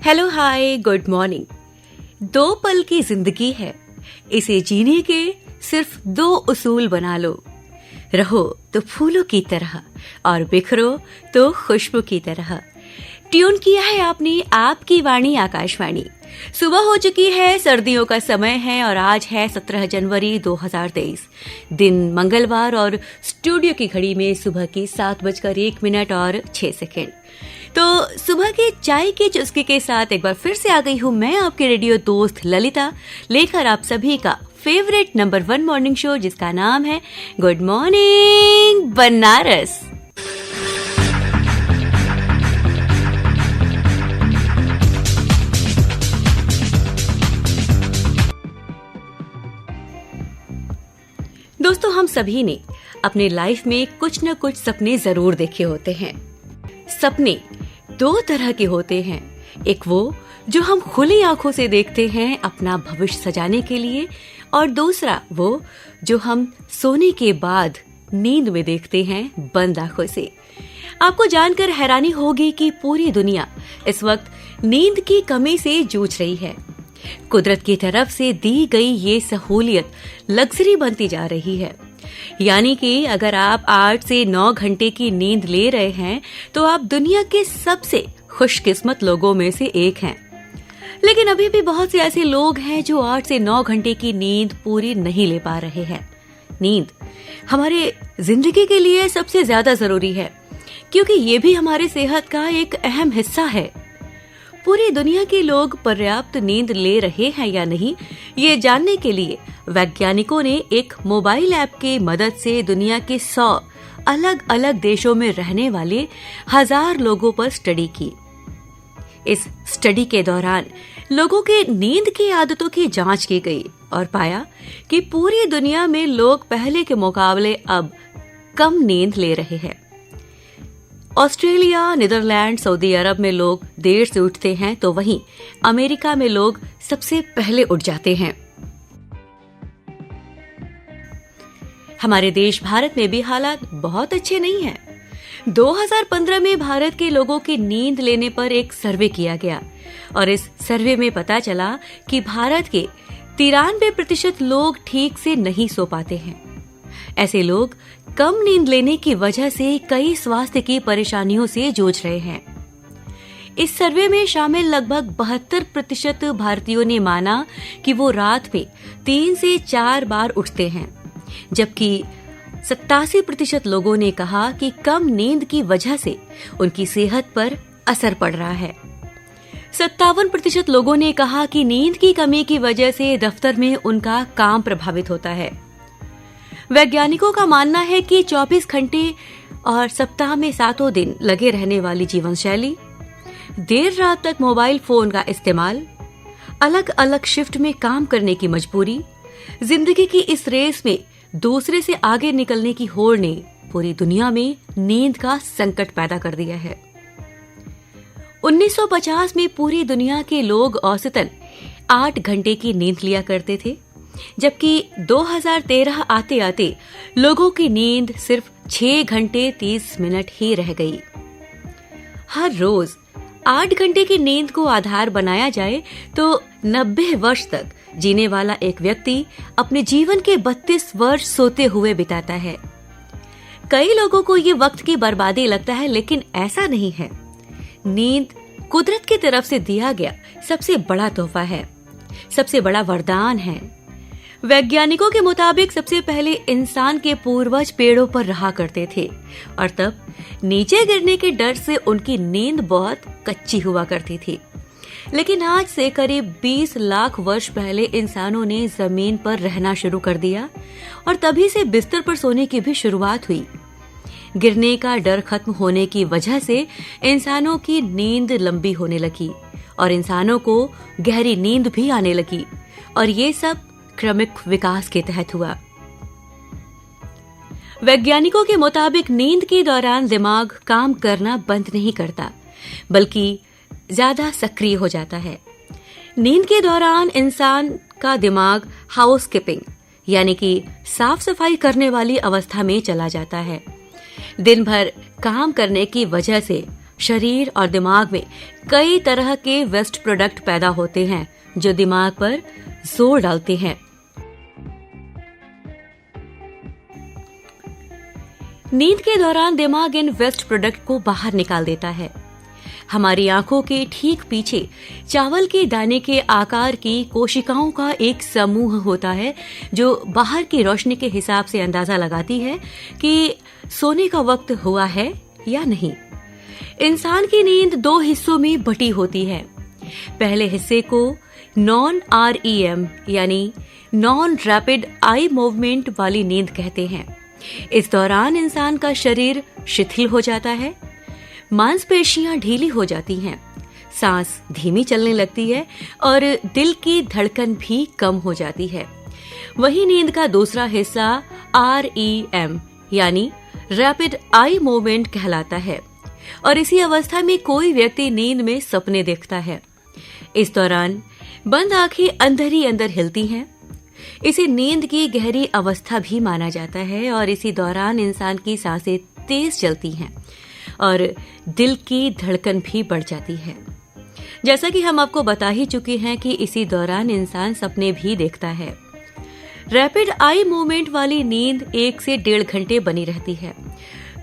Hello hi good morning. 2 पल की जिंदगी है, इसे जीने के सिर्फ 2 उसूल बना लो। रहो तो फूलों की तरह और बिखरो तो खुशबू की तरह। ट्यून किया है आपने आपकी वाणी आकाशवाणी। सुबह हो चुकी है, सर्दियों का समय है और आज है 17 जनवरी 2023, दिन मंगलवार और स्टूडियो की घड़ी में सुबह की 7:01 और 6 सेकेंड। तो सुबह के चाय की चुस्की के साथ एक बार फिर से आ गई हूँ मैं, आपके रेडियो दोस्त ललिता, लेकर आप सभी का फेवरेट नंबर 1 मॉर्निंग शो, जिसका नाम है गुड मॉर्निंग बनारस। दोस्तों, हम सभी ने अपने लाइफ में कुछ न कुछ सपने जरूर देखे होते हैं। सपने 2 तरह के होते हैं, एक वो जो हम खुली आंखों से देखते हैं अपना भविष्य सजाने के लिए, और दूसरा वो जो हम सोने के बाद नींद में देखते हैं बंद आंखों से। आपको जानकर हैरानी होगी कि पूरी दुनिया इस वक्त नींद की कमी से जूझ रही है। कुदरत की तरफ से दी गई ये सहूलियत लग्जरी बनती जा रही है। यानी कि अगर आप 8 से 9 घंटे की नींद ले रहे हैं तो आप दुनिया के सबसे खुशकिस्मत लोगों में से एक हैं। लेकिन अभी भी बहुत से ऐसे लोग हैं जो 8 से 9 घंटे की नींद पूरी नहीं ले पा रहे हैं। नींद हमारे जिंदगी के लिए सबसे ज्यादा जरूरी है, क्योंकि ये भी हमारी सेहत का एक अहम हिस्सा है। पूरी दुनिया के लोग पर्याप्त नींद ले रहे हैं या नहीं, ये जानने के लिए वैज्ञानिकों ने एक मोबाइल ऐप की मदद से दुनिया के 100 अलग अलग देशों में रहने वाले 1000 लोगों पर स्टडी की। इस स्टडी के दौरान लोगों के नींद की आदतों की जांच की गई और पाया कि पूरी दुनिया में लोग पहले के मुकाबले अब कम नींद ले रहे हैं। ऑस्ट्रेलिया, नीदरलैंड, सऊदी अरब में लोग देर से उठते हैं, तो वहीं अमेरिका में लोग सबसे पहले उठ जाते हैं। हमारे देश भारत में भी हालात बहुत अच्छे नहीं हैं। 2015 में भारत के लोगों की नींद लेने पर एक सर्वे किया गया और इस सर्वे में पता चला कि भारत के 93% लोग ठीक से नहीं सो पाते हैं। ऐसे लोग कम नींद लेने की वजह से कई स्वास्थ्य की परेशानियों से जूझ रहे हैं। इस सर्वे में शामिल लगभग 72% भारतीयों ने माना कि वो रात में 3 से 4 बार उठते हैं, जबकि 87% लोगों ने कहा कि कम नींद की वजह से उनकी सेहत पर असर पड़ रहा है। 57% लोगों ने कहा कि नींद की कमी की वजह से दफ्तर में उनका काम प्रभावित होता है। वैज्ञानिकों का मानना है कि 24 घंटे और सप्ताह में 7 दिन लगे रहने वाली जीवन शैली, देर रात तक मोबाइल फोन का इस्तेमाल, अलग अलग शिफ्ट में काम करने की मजबूरी, जिंदगी की इस रेस में दूसरे से आगे निकलने की होड़ ने पूरी दुनिया में नींद का संकट पैदा कर दिया है। 1950 में पूरी दुनिया के लोग औसतन 8 घंटे की नींद लिया करते थे, जबकि 2013 आते आते लोगों की नींद सिर्फ 6 घंटे 30 मिनट ही रह गई। हर रोज 8 घंटे की नींद को आधार बनाया जाए तो 90 वर्ष तक जीने वाला एक व्यक्ति अपने जीवन के 32 वर्ष सोते हुए बिताता है। कई लोगों को ये वक्त की बर्बादी लगता है, लेकिन ऐसा नहीं है। नींद कुदरत की तरफ से दिया गया सबसे बड़ा तोहफा है, सबसे बड़ा वरदान है। वैज्ञानिकों के मुताबिक सबसे पहले इंसान के पूर्वज पेड़ों पर रहा करते थे और तब नीचे गिरने के डर से उनकी नींद बहुत कच्ची हुआ करती थी। लेकिन आज से करीब 20 लाख वर्ष पहले इंसानों ने जमीन पर रहना शुरू कर दिया और तभी से बिस्तर पर सोने की भी शुरुआत हुई। गिरने का डर खत्म होने की वजह से इंसानों की नींद लंबी होने लगी और इंसानों को गहरी नींद भी आने लगी, और ये सब क्रमिक विकास के तहत हुआ। वैज्ञानिकों के मुताबिक नींद के दौरान दिमाग काम करना बंद नहीं करता, बल्कि ज्यादा सक्रिय हो जाता है। नींद के दौरान इंसान का दिमाग हाउसकीपिंग यानी कि साफ सफाई करने वाली अवस्था में चला जाता है। दिन भर काम करने की वजह से शरीर और दिमाग में कई तरह के वेस्ट प्रोडक्ट पैदा होते हैं जो दिमाग पर जोर डालते हैं। नींद के दौरान दिमाग इन वेस्ट प्रोडक्ट को बाहर निकाल देता है। हमारी आंखों के ठीक पीछे चावल के दाने के आकार की कोशिकाओं का एक समूह होता है जो बाहर की रोशनी के हिसाब से अंदाजा लगाती है कि सोने का वक्त हुआ है या नहीं। इंसान की नींद 2 हिस्सों में बटी होती है। पहले हिस्से को नॉन REM यानी नॉन रैपिड आई मूवमेंट वाली नींद कहते हैं। इस दौरान इंसान का शरीर शिथिल हो जाता है, मांसपेशियां ढीली हो जाती हैं, सांस धीमी चलने लगती है और दिल की धड़कन भी कम हो जाती है। वही नींद का दूसरा हिस्सा REM यानी रैपिड आई मूवमेंट कहलाता है और इसी अवस्था में कोई व्यक्ति नींद में सपने देखता है। इस दौरान बंद आंखें अंदर ही अंदर हिलती हैं। इसे नींद की गहरी अवस्था भी माना जाता है और इसी दौरान इंसान की सांसें तेज चलती हैं और दिल की धड़कन भी बढ़ जाती है। जैसा कि हम आपको बता ही चुके हैं कि इसी दौरान इंसान सपने भी देखता है। रैपिड आई मूवमेंट वाली नींद 1 से 1.5 घंटे बनी रहती है।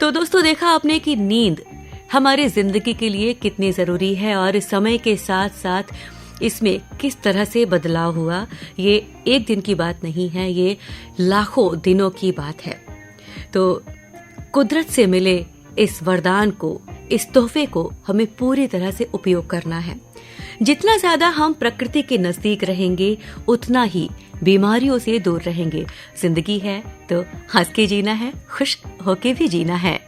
तो दोस्तों, देखा आपने कि नींद हमारी जिंदगी के लिए कितनी जरूरी है और समय के साथ साथ इसमें किस तरह से बदलाव हुआ। ये एक दिन की बात नहीं है, ये लाखों दिनों की बात है। तो कुदरत से मिले इस वरदान को, इस तोहफे को हमें पूरी तरह से उपयोग करना है। जितना ज्यादा हम प्रकृति के नजदीक रहेंगे उतना ही बीमारियों से दूर रहेंगे। जिंदगी है तो हंस के जीना है, खुश होके भी जीना है।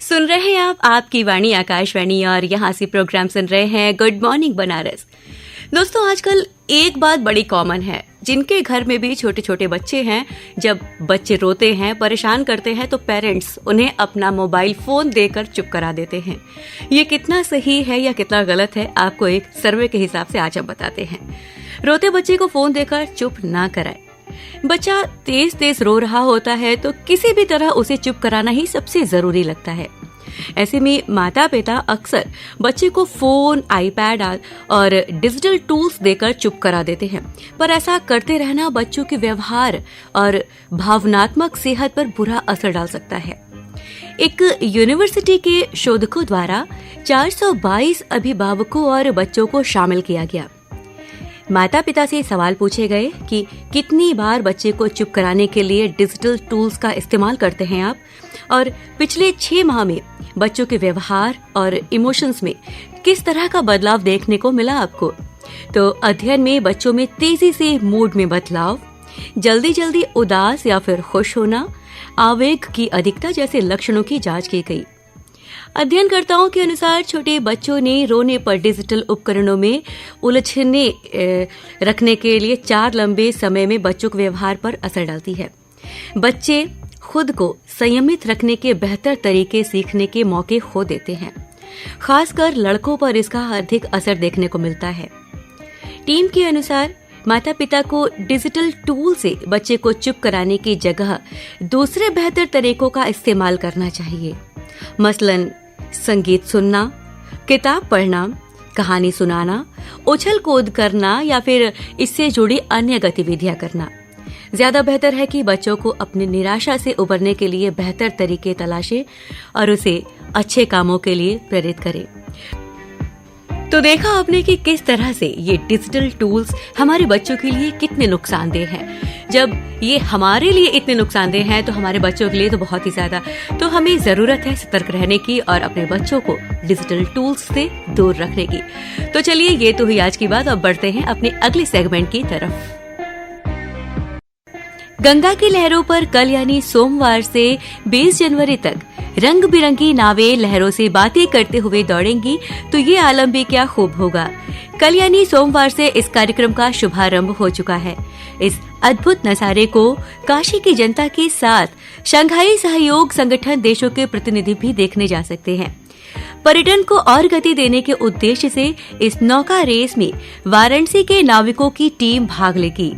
सुन रहे हैं आप आपकी वाणी आकाशवाणी और यहाँ से प्रोग्राम सुन रहे हैं गुड मॉर्निंग बनारस। दोस्तों, आजकल एक बात बड़ी कॉमन है, जिनके घर में भी छोटे छोटे बच्चे हैं, जब बच्चे रोते हैं, परेशान करते हैं तो पेरेंट्स उन्हें अपना मोबाइल फोन देकर चुप करा देते हैं। ये कितना सही है या कितना गलत है, आपको एक सर्वे के हिसाब से आज हम बताते हैं। रोते बच्चे को फोन देकर चुप ना कराएं। बच्चा तेज तेज रो रहा होता है तो किसी भी तरह उसे चुप कराना ही सबसे जरूरी लगता है। ऐसे में माता पिता अक्सर बच्चे को फोन, आईपैड और डिजिटल टूल्स देकर चुप करा देते हैं, पर ऐसा करते रहना बच्चों के व्यवहार और भावनात्मक सेहत पर बुरा असर डाल सकता है। एक यूनिवर्सिटी के शोधकों द्वारा 422 अभिभावकों और बच्चों को शामिल किया गया। माता पिता से सवाल पूछे गए कि कितनी बार बच्चे को चुप कराने के लिए डिजिटल टूल्स का इस्तेमाल करते हैं आप, और पिछले 6 माह में बच्चों के व्यवहार और इमोशंस में किस तरह का बदलाव देखने को मिला आपको। तो अध्ययन में बच्चों में तेजी से मूड में बदलाव, जल्दी जल्दी उदास या फिर खुश होना, आवेग की अधिकता जैसे लक्षणों की जांच की गई। अध्ययनकर्ताओं के अनुसार छोटे बच्चों ने रोने पर डिजिटल उपकरणों में उलझने रखने के लिए 4 लंबे समय में बच्चों के व्यवहार पर असर डालती है। बच्चे खुद को संयमित रखने के बेहतर तरीके सीखने के मौके खो देते हैं। खासकर लड़कों पर इसका अधिक असर देखने को मिलता है। टीम के अनुसार माता पिता को डिजिटल टूल से बच्चे को चुप कराने की जगह दूसरे बेहतर तरीकों का इस्तेमाल करना चाहिए। मसलन संगीत सुनना, किताब पढ़ना, कहानी सुनाना, उछल कूद करना या फिर इससे जुड़ी अन्य गतिविधियां करना। ज्यादा बेहतर है कि बच्चों को अपनी निराशा से उबरने के लिए बेहतर तरीके तलाशें और उसे अच्छे कामों के लिए प्रेरित करें। तो देखा आपने कि किस तरह से ये डिजिटल टूल्स हमारे बच्चों के लिए कितने नुकसानदेह हैं। जब ये हमारे लिए इतने नुकसानदेह हैं तो हमारे बच्चों के लिए तो बहुत ही ज्यादा। तो हमें जरूरत है सतर्क रहने की और अपने बच्चों को डिजिटल टूल्स से दूर रखने की। तो चलिए, ये तो हुई आज की बात। अब बढ़ते हैं अपने अगले सेगमेंट की तरफ। गंगा की लहरों पर कल यानी सोमवार से 20 जनवरी तक रंग बिरंगी नावें लहरों से बातें करते हुए दौड़ेंगी, तो ये आलम भी क्या खूब होगा। कल यानी सोमवार से इस कार्यक्रम का शुभारंभ हो चुका है। इस अद्भुत नजारे को काशी की जनता के साथ शंघाई सहयोग संगठन देशों के प्रतिनिधि भी देखने जा सकते हैं। पर्यटन को और गति देने के उद्देश्य से इस नौका रेस में वाराणसी के नाविकों की टीम भाग लेगी।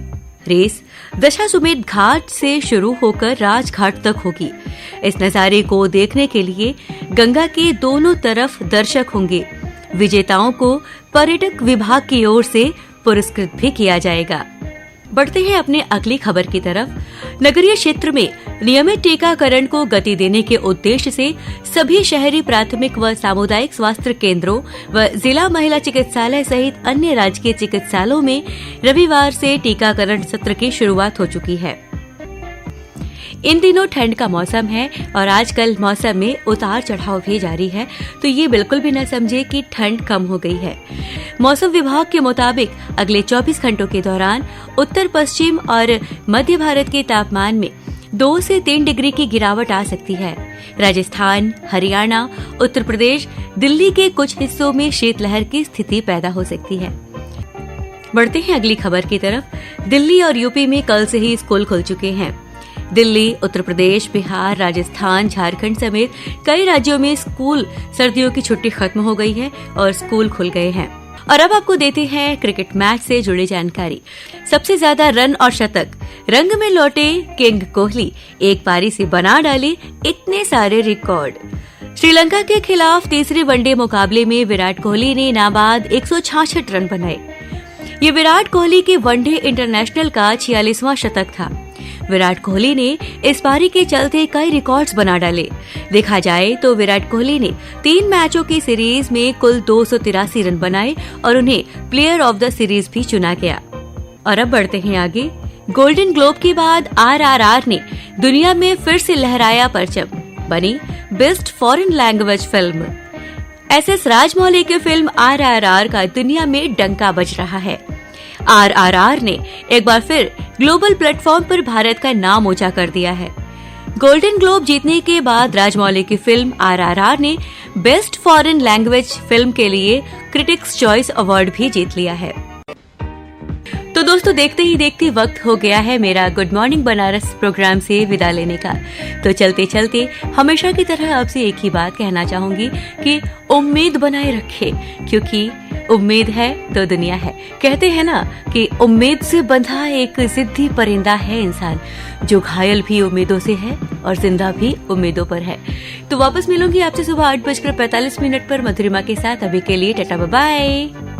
रेस दशाश्वमेध घाट से शुरू होकर राजघाट तक होगी। इस नजारे को देखने के लिए गंगा के दोनों तरफ दर्शक होंगे। विजेताओं को पर्यटक विभाग की ओर से पुरस्कृत भी किया जाएगा। बढ़ते हैं अपने अगली खबर की तरफ। नगरीय क्षेत्र में नियमित टीकाकरण को गति देने के उद्देश्य से सभी शहरी प्राथमिक व सामुदायिक स्वास्थ्य केंद्रों व जिला महिला चिकित्सालय सहित अन्य राजकीय चिकित्सालयों में रविवार से टीकाकरण सत्र की शुरुआत हो चुकी है। इन दिनों ठंड का मौसम है और आजकल मौसम में उतार चढ़ाव भी जारी है, तो ये बिल्कुल भी न समझे कि ठंड कम हो गई है। मौसम विभाग के मुताबिक अगले 24 घंटों के दौरान उत्तर पश्चिम और मध्य भारत के तापमान में 2 से 3 डिग्री की गिरावट आ सकती है। राजस्थान, हरियाणा, उत्तर प्रदेश, दिल्ली के कुछ हिस्सों में शीतलहर की स्थिति पैदा हो सकती है। बढ़ते हैं अगली खबर की तरफ। दिल्ली और यूपी में कल से ही स्कूल खुल चुके हैं। दिल्ली, उत्तर प्रदेश, बिहार, राजस्थान, झारखंड समेत कई राज्यों में स्कूल सर्दियों की छुट्टी खत्म हो गई है और स्कूल खुल गए हैं। और अब आपको देते हैं क्रिकेट मैच से जुड़ी जानकारी। सबसे ज्यादा रन और शतक रंग में लौटे किंग कोहली एक पारी से बना डाले इतने सारे रिकॉर्ड। श्रीलंका के खिलाफ तीसरे वनडे मुकाबले में विराट कोहली ने नाबाद 166 रन बनाए। ये विराट कोहली के वनडे इंटरनेशनल का 46वां शतक था। विराट कोहली ने इस पारी के चलते कई रिकॉर्ड्स बना डाले। देखा जाए तो विराट कोहली ने 3 मैचों की सीरीज में कुल 283 रन बनाए और उन्हें प्लेयर ऑफ द सीरीज भी चुना गया। और अब बढ़ते हैं आगे। गोल्डन ग्लोब के बाद RRR ने दुनिया में फिर से लहराया परचम, बनी best foreign language film. SS Rajamouli की फिल्म RRR का दुनिया में डंका बज रहा है। RRR ने एक बार फिर ग्लोबल प्लेटफॉर्म पर भारत का नाम ऊंचा कर दिया है। गोल्डन ग्लोब जीतने के बाद राजमौली की फिल्म RRR ने बेस्ट फॉरेन लैंग्वेज फिल्म के लिए क्रिटिक्स चॉइस अवार्ड भी जीत लिया है। तो दोस्तों, देखते ही देखते वक्त हो गया है मेरा गुड मॉर्निंग बनारस प्रोग्राम से विदा लेने का। तो चलते चलते हमेशा की तरह आपसे एक ही बात कहना चाहूंगी कि उम्मीद बनाए रखे, क्योंकि उम्मीद है तो दुनिया है। कहते हैं ना कि उम्मीद से बंधा एक जिद्दी परिंदा है इंसान, जो घायल भी उम्मीदों से है और जिंदा भी उम्मीदों पर है। तो वापस मिलूंगी आपसे सुबह 8:45 पर मधुरिमा के साथ। अभी के लिए टाटा बाय बाय।